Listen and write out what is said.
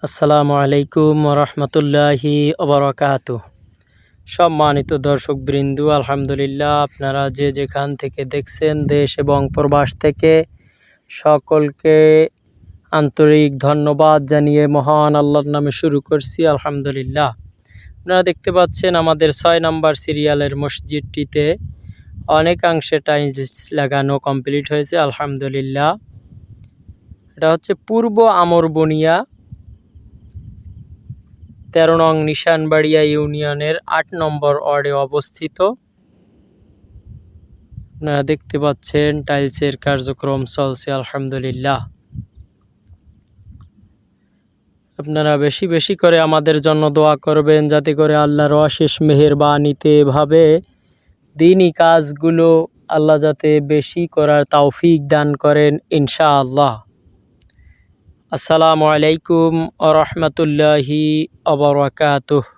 আসসালামু আলাইকুম রহমতুল্লাহি ওবরাকাতুহ। সম্মানিত দর্শকবৃন্দ, আলহামদুলিল্লাহ, আপনারা যে যেখান থেকে দেখছেন, দেশ এবং প্রবাস থেকে, সকলকে আন্তরিক ধন্যবাদ জানিয়ে মহান আল্লাহর নামে শুরু করছি। আলহামদুলিল্লাহ, আপনারা দেখতে পাচ্ছেন আমাদের 6 নম্বর সিরিয়ালের মসজিদটিতে অনেকাংশে টাইলস লাগানো কমপ্লিট হয়েছে। আলহামদুলিল্লাহ, এটা হচ্ছে পূর্ব আমরবনিয়া 13 নং নিশানবাড়িয়া ইউনিয়নের 8 নম্বর ওয়ার্ডে অবস্থিত। আপনারা দেখতে পাচ্ছেন টাইলসের কার্যক্রম চলছে। আলহামদুলিল্লাহ, আপনারা বেশি বেশি করে আমাদের জন্য দোয়া করবেন, যাতে করে আল্লাহর অশেষ মেহেরবানিতে এভাবে দ্বীনি কাজগুলো আল্লাহ যাতে বেশি করার তৌফিক দান করেন ইনশাআল্লাহ। আসসালামু আলাইকুম ওয়া রাহমাতুল্লাহি ওয়া বারাকাতুহু।